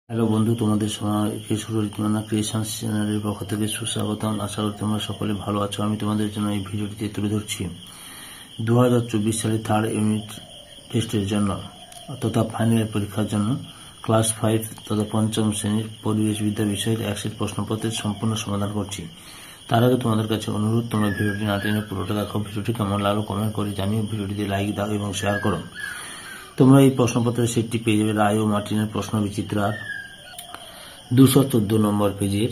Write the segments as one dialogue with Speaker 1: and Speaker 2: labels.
Speaker 1: Hello বন্ধু, তোমাদের সবাইকে সুরজিৎমানা ক্রিয়েশনস চ্যানেলের পক্ষ থেকে সুস্বাগতম। আশা করি তোমরা সকলে ভালো আছো। আমি তোমাদের জন্য এই ভিডিওটিতে তুলে ধরছি 2024 সালে থার্ড ইউনিট টেস্টের জন্য তথা ফাইনাল পরীক্ষার জন্য ক্লাস 5 তথা পঞ্চম শ্রেণীর পরিবেশ বিদ্যা বিষয়ের একসেট প্রশ্নপত্রের সম্পূর্ণ সমাধান করছি। তার আগে তোমাদের কাছে অনুরোধ, তোমরা ভিডিওটি না টেনে পুরোটা দেখো। ভিডিওটি কেমন লাগলো কমেন্ট করে জানিও। ভিডিওটিতে লাইক দাও এবং শেয়ার করো। তোমরা এই প্রশ্নপত্রের সেটটি পেয়ে যাবে রায় ও মার্টিনের প্রশ্ন বিচিত্রার 214 নম্বর পেজের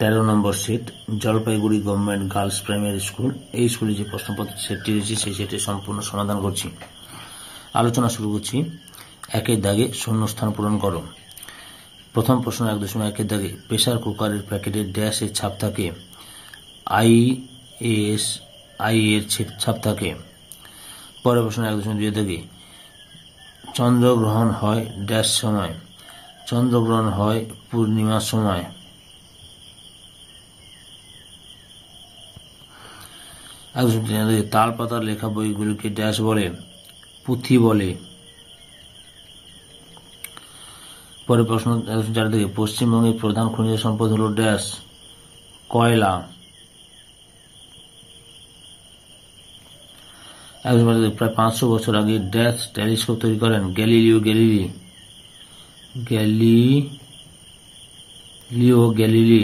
Speaker 1: 13 নম্বর set, Jalpaiguri government girls primary school. এই স্কুলে যে প্রশ্নপত্রের সেটটি রয়েছে সেই সেটের সম্পূর্ণ সমাধান করছি। আলোচনা শুরু করছি। একের দাগে শূন্যস্থান পূরণ করো। প্রথম প্রশ্ন 1.1 দাগে প্রেসার কুকারের প্যাকেটে ড্যাশের ছাপ থাকে, আই এর ছাপ থাকে। পরের প্রশ্ন 1.2 দাগে চন্দ্রগ্রহণ হয় ড্যাশ সময়, চন্দ্রগ্রহণ হয় পূর্ণিমার সময়। তাল পাতার লেখা বইগুলিকে ড্যাশ বলে, পুঁথি বলে। পরে প্রশ্ন 104 থেকে পশ্চিমবঙ্গের প্রধান খনিজ সম্পদ হল ড্যাশ, কয়লা। 105 প্রায় 500 বছর আগে ড্যাশ টেলিস্কোপ তৈরি করেন, গ্যালিলিও গ্যালিলি।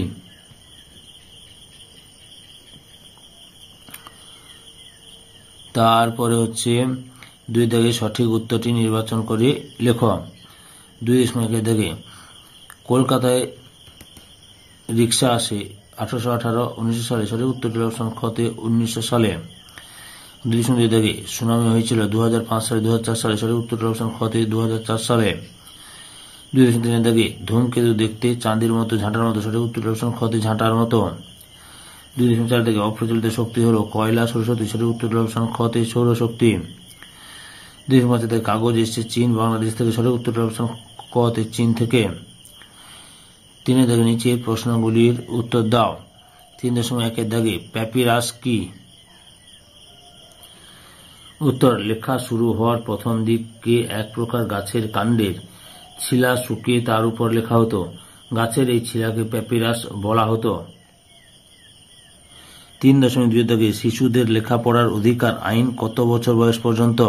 Speaker 1: তারপরে হচ্ছে 2 দাগে সঠিক উত্তরটি নির্বাচন করে লেখ। 2.1 দাগে কলকাতায় রিক্সা আসে 1818, 1900 সালে। সঠিক উত্তরটি অপশন খতে 1900 সালে। 2.2 দাগে সুনামি হয়েছিল 2005 সালে, 2004 সালে। সঠিক উত্তরটি অপশন খতে 2004 সালে। 2.3 দাগে ধূমকেতু দেখতে চাঁদের মতো, ঝাঁটার মতো। সঠিক উত্তর অপশন খতে ঝাঁটার মতো। 2.4 দাগে অপ্রচলিত শক্তি হলো কয়লা, সৌরশক্তি। সঠিক উত্তর অপশন খতে সৌরশক্তি। 2.5 দাগে কাগজ এসেছে চীন, বাংলাদেশ থেকে। সঠিক উত্তর অপশন খতে চীন থেকে। 3 দাগে নিচে প্রশ্নগুলির উত্তর দাও। 3.1 দাগে প্যাপিরাস কি? উত্তর, লেখা শুরু হওয়ার প্রথম দিকে এক প্রকার গাছের কাণ্ডের ছিলা শুকিয়ে তার উপর লেখা হতো। গাছের এই ছিলাকে প্যাপিরাস বলা হতো। 3.2 দাগে শিশুদের লেখাপড়ার অধিকার আইন কত বছর বয়স পর্যন্ত?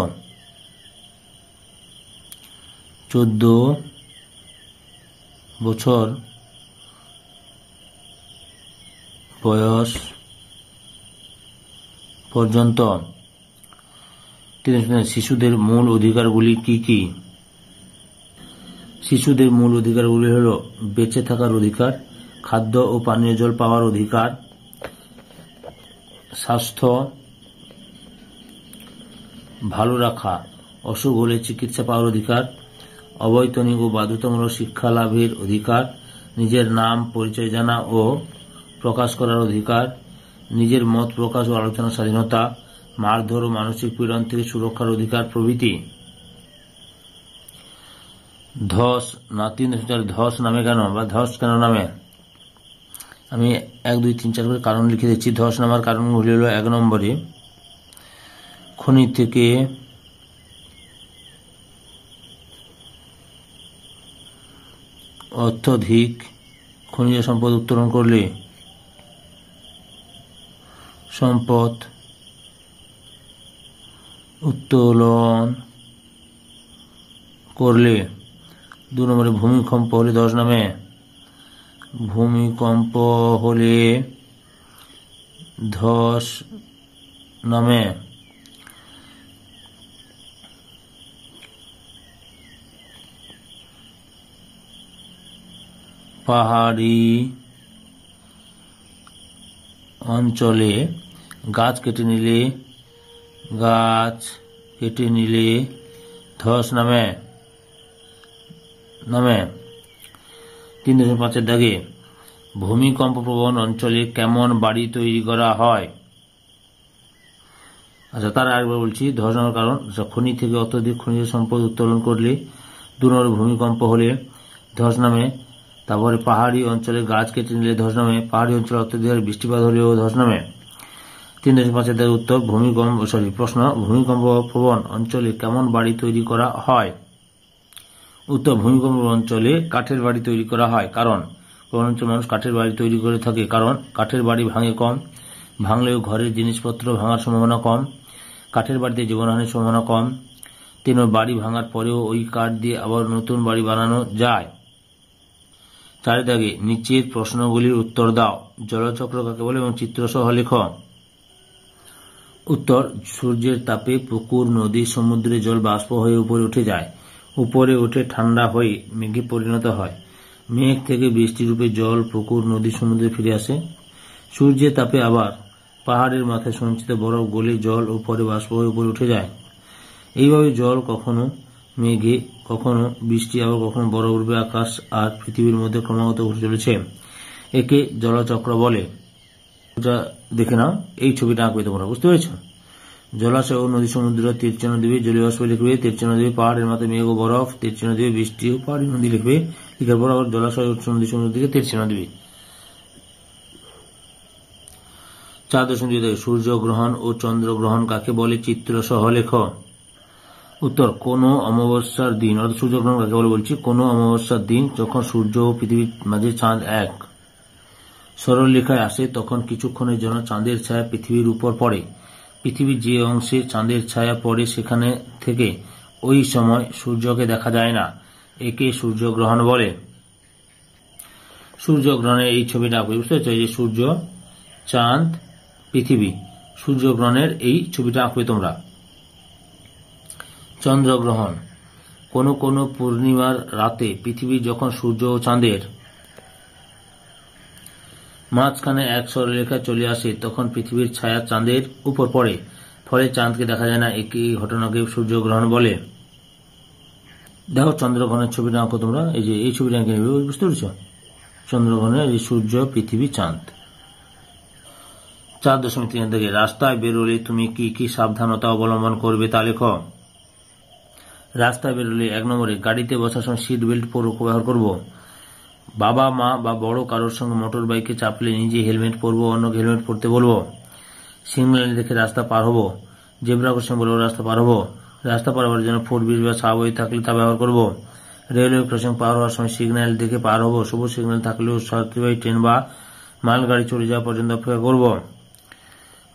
Speaker 1: 14 বছর বয়স পর্যন্ত। 3.3 শিশুদের মূল অধিকারগুলি কি কি? শিশুদের মূল অধিকারগুলি হল বেঁচে থাকার অধিকার, খাদ্য ও পানীয় জল পাওয়ার অধিকার, স্বাস্থ্য ভালো রাখা, অসুখ হলে চিকিৎসা পাওয়ার অধিকার, অবৈতনিক ও বাধ্যতামূলক শিক্ষা লাভের অধিকার, নিজের নাম পরিচয় জানা ও প্রকাশ করার অধিকার, নিজের মত প্রকাশ ও আলোচনার স্বাধীনতা, মারধর ও মানসিক পীড়ন থেকে সুরক্ষার অধিকার প্রভৃতি। ধস না 3.4 ধস নামে কেন বা ধস কেন নামে? আমি 1, 2, 3, 4 করে কারণ লিখে দিচ্ছি। ধস নামার কারণগুলি হল 1 নম্বরে খনি থেকে অত্যধিক খনিজ সম্পদ উত্তোলন করলে, সম্পদ উত্তোলন করলে। 2 নম্বরে ভূমিকম্প হলে ধস নামে, ভূমিকম্প হলে ধস নামে। পাহাড়ি অঞ্চলে গাছ কেটে নিলে ধস নামে। 3.5 দাগে ভূমিকম্প প্রবণ অঞ্চলে কেমন বাড়ি তৈরি করা হয়? আচ্ছা, তার আরেকবার বলছি। ধস নামার কারণ খনি থেকে অত্যধিক খনিজ সম্পদ উত্তোলন করলে, 2 নম্বরে ভূমিকম্প হলে ধস নামে। তারপরে পাহাড়ি অঞ্চলে গাছ কেটে নিলে ধস নামে, পাহাড়ি অঞ্চলে অত্যধিক বৃষ্টিপাত হলেও ধস নামে। 3.5 দাগের উত্তর প্রশ্ন ভূমিকম্প প্রবণ অঞ্চলে কেমন বাড়ি তৈরি করা হয়? উত্তর, ভূমিকম্প অঞ্চলে কাঠের বাড়ি তৈরি করা হয়, কারণ কোন অঞ্চলে মানুষ কাঠের বাড়ি তৈরি করে থাকে, কারণ কাঠের বাড়ি ভাঙে কম, ভাঙলেও ঘরের জিনিসপত্র ভাঙার সম্ভাবনা কম, কাঠের বাড়িতে জীবনহানির সম্ভাবনা কম। 3 বাড়ি ভাঙার পরেও ওই কাঠ দিয়ে আবার নতুন বাড়ি বানানো যায়। 4 দাগে নিচের প্রশ্নগুলির উত্তর দাও। জলচক্র কাকে বলে এবং চিত্রসহ লেখ। উত্তর, সূর্যের তাপে পুকুর, নদী, সমুদ্রে জল বাষ্প হয়ে উপরে উঠে যায়, উপরে উঠে ঠান্ডা হয়ে মেঘে পরিণত হয়, মেঘ থেকে বৃষ্টি রূপে জল পুকুর, নদী, সমুদ্রে ফিরে আসে। সূর্যের তাপে আবার পাহাড়ের মাথায় সঞ্চিত বরফ গলে জল উপরে বাষ্প হয়ে উপরে উঠে যায়। এইভাবে জল কখনো মেঘে, কখনো বৃষ্টি, আবার কখনো বরফ রূপে আকাশ আর পৃথিবীর মধ্যে ক্রমাগত ঘটে চলেছে। একে জলচক্র বলে। দেখে নাও, এই ছবিটা আঁকবে তোমরা, বুঝতে পেরেছ? জলাশয় ও নদী, সমুদ্র, তীর্চন নদী, জলীয় বাষ্প লিখবে, তীর্চন নদী পাহাড়ের মাথায় মেঘ ও বরফ, তীর্চন নদী বৃষ্টি ও পাহাড়ি নদী লিখবে, লিখার পর আবার জলাশয় ও নদী, সমুদ্র দিকে তীর্চন দিবে। 4.2 সূর্যগ্রহণ ও চন্দ্রগ্রহণ কাকে বলে, চিত্র সহ লেখ। উত্তর, কোন অমাবস্যার দিন, অর্থাৎ সূর্যগ্রহণ কাকে বলে বলছি, কোন অমাবস্যার দিন যখন সূর্য ও পৃথিবীর মাঝে চাঁদ এক সরল রেখায় আসে, তখন কিছুক্ষণের জন্য চাঁদের ছায়া পৃথিবীর উপর পড়ে। পৃথিবীর যে অংশে চাঁদের ছায়া পড়ে সেখানে থেকে ওই সময় সূর্যকে দেখা যায় না, একে সূর্যগ্রহণ বলে। সূর্যগ্রহণের এই ছবিটা আঁকবে, বুঝতে পারছো? এই যে সূর্য, চাঁদ, পৃথিবী, সূর্যগ্রহণের এই ছবিটা আঁকবে তোমরা। চন্দ্রগ্রহণ, কোন কোন পূর্ণিমার রাতে পৃথিবী যখন সূর্য ও চাঁদের মাঝখানে এক সরলরেখা চলে আসে, তখন পৃথিবীর ছায়া চাঁদের উপর পড়ে, ফলে চাঁদকে দেখা যায় না, একই ঘটনাকে সূর্যগ্রহণ বলে। দেখো চন্দ্রগ্রহণের ছবিটা আঁকো তোমরা, এই যে এই ছবিটা আঁকে নেবে, বুঝতে পেরেছ? চন্দ্রগ্রহণের এই সূর্য, পৃথিবী, চাঁদ। 4.3 থেকে রাস্তায় বেরোলে তুমি কি কি সাবধানতা অবলম্বন করবে তা লেখ। রাস্তায় বেরোলে 1 নম্বরে গাড়িতে বসার সময় সিট বেল্ট ব্যবহার করব। বাবা মা বা বড় কারোর সঙ্গে মোটর বাইকে চাপলে নিজে হেলমেট পরবো, অন্যকে হেলমেট পরতে বলবো। সিগন্যাল দেখে রাস্তা পার হব। জেব্রা ক্রসিং বলে রাস্তা পার হব। রাস্তা পার হওয়ার জন্য ফুটব্রিজ বা সাবওয়ে থাকলে তা ব্যবহার করব। রেলওয়ে ক্রসিং পার হওয়ার সময় সিগন্যাল দেখে পার হব। সবুজ সিগন্যাল থাকলেও যাত্রীবাহী ট্রেন বা মালগাড়ি চলে যাওয়া পর্যন্ত অপেক্ষা করব।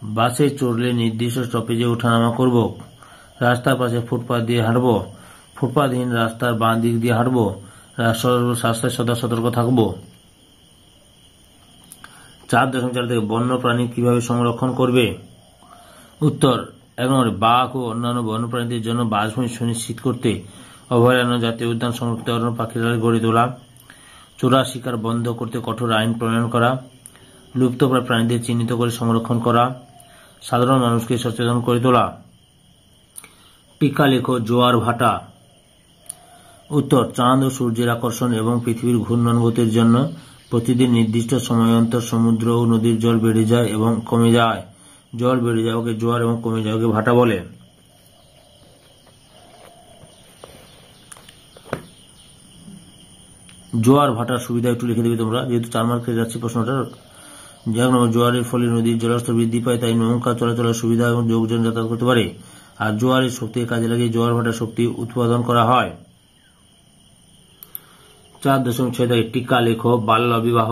Speaker 1: বাসে চড়লে নির্দিষ্ট স্টপেজে ওঠানামা করব। রাস্তার পাশে ফুটপাথ দিয়ে হাঁটব। ফুটপাথহীন রাস্তার বাঁ দিক দিয়ে হাঁটব। রাস্তায় সদা সতর্ক থাকব। 4.4 থেকে বন্য প্রাণী কিভাবে সংরক্ষণ করবে। উত্তর, 1 নম্বরে বাঘ ও অন্যান্য বন্যপ্রাণীদের জন্য বাসভূমি সুনিশ্চিত করতে অভয়ারণ্য, জাতীয় উদ্যান, সংরক্ষিত অরণ্য, পাখিরালয় গড়ে তোলা। চোরা শিকার বন্ধ করতে কঠোর আইন প্রণয়ন করা। লুপ্তপ্রায় প্রাণীদের চিহ্নিত করে সংরক্ষণ করা। সাধারণ মানুষকে সচেতন করে তোলা। টিকা লেখো জোয়ার ভাটা। উত্তর, চাঁদ ও সূর্যের আকর্ষণ এবং পৃথিবীর ঘূর্ণন গতির জন্য প্রতিদিন নির্দিষ্ট সময় অন্তর সমুদ্র ও নদীর জল বেড়ে যায় এবং কমে যায়। জল বেড়ে যাওয়াকে জোয়ার এবং কমে যাওয়াকে ভাটা বলে। জোয়ার ভাটার সুবিধা একটু লিখে দেবে তোমরা, যেহেতু 4 মার্কে যাচ্ছে প্রশ্নটা। 1 নম্বর, জোয়ারের ফলে নদীর জলস্তর বৃদ্ধি পায়, তাই নৌকা চলাচলের সুবিধা এবং লোকজন যাতায়াত করতে পারে। আর জোয়ারের শক্তিকে কাজে লাগিয়ে জোয়ার ভাটার শক্তি উৎপাদন করা হয়। 4.6 থেকে টিকা লেখো বাল্য বিবাহ।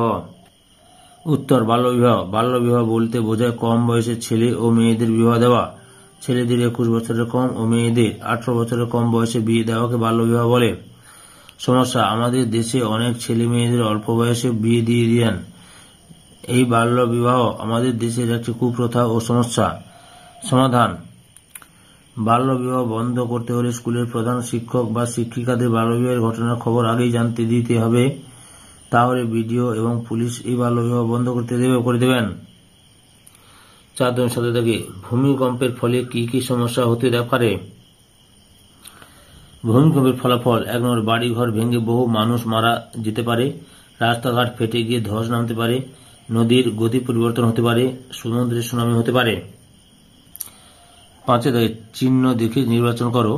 Speaker 1: উত্তর, বাল্য বিবাহ বলতে বোঝায় কম বয়সে ছেলে ও মেয়েদের বিবাহ দেওয়া। ছেলেদের 21 বছরের কম ও মেয়েদের 18 বছরের কম বয়সে বিয়ে দেওয়াকে বাল্য বিবাহ বলে। সমস্যা, আমাদের দেশে অনেক ছেলে মেয়েদের অল্প বয়সে বিয়ে দিয়ে দেন। এই বাল্য বিবাহ আমাদের দেশের একটি কুপ্রথা ও সমস্যা। সমাধান, বাল্য বিবাহ বন্ধ করতে হলে স্কুলের প্রধান শিক্ষক বা শিক্ষিকাদের বাল্য বিবাহের ঘটনার খবর আগেই জানতে দিতে হবে, তাহলে বিডিও এবং পুলিশ এই বাল্য বিবাহ বন্ধ করে দেবেন। 4.7 থেকে ভূমিকম্পের ফলে কি কি সমস্যা হতে পারে। ভূমিকম্পের ফলাফল, 1 নম্বর, বাড়ি ঘর ভেঙে বহু মানুষ মারা যেতে পারে। রাস্তাঘাট ফেটে গিয়ে ধস নামতে পারে। নদীর গতি পরিবর্তন হতে পারে। সমুদ্রে সুনামি হতে পারে। 5 থেকে চিহ্ন দেখে নির্বাচন করো।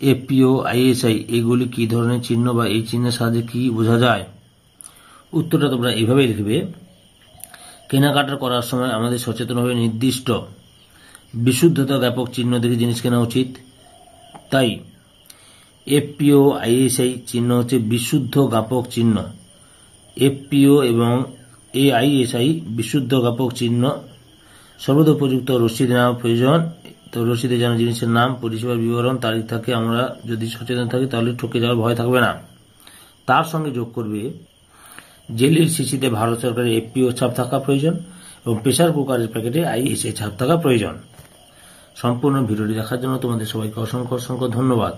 Speaker 1: এপিও, আইএসআই এগুলি কি ধরনের চিহ্ন বা এই চিহ্নের সাহায্যে কি বোঝা যায়। উত্তরটা তোমরা এইভাবে লিখবে। কেনাকাটা করার সময় আমাদের সচেতনভাবে নির্দিষ্ট বিশুদ্ধতা জ্ঞাপক চিহ্ন দেখে জিনিস কেনা উচিত। তাই এফপিও আইএসআই চিহ্ন হচ্ছে বিশুদ্ধ জ্ঞাপক চিহ্ন। এফপিও এবং আইএসআই বিশুদ্ধ জ্ঞাপক চিহ্ন। সর্বদোপযুক্ত রসিদ নেওয়া প্রয়োজন। তো রসিদে যেন জিনিসের নাম, পরিষেবার বিবরণ, তারিখ থাকে। আমরা যদি সচেতন থাকি তাহলে ঠকে যাওয়ার ভয় থাকবে না। তার সঙ্গে যোগ করবে জেলির শিশিতে ভারত সরকারের এফপিও ছাপ থাকা প্রয়োজন এবং প্রেসার কুকারের প্যাকেটে আইএসআই ছাপ থাকা প্রয়োজন। সম্পূর্ণ ভিডিওটি দেখার জন্য তোমাদের সবাইকে অসংখ্য অসংখ্য ধন্যবাদ।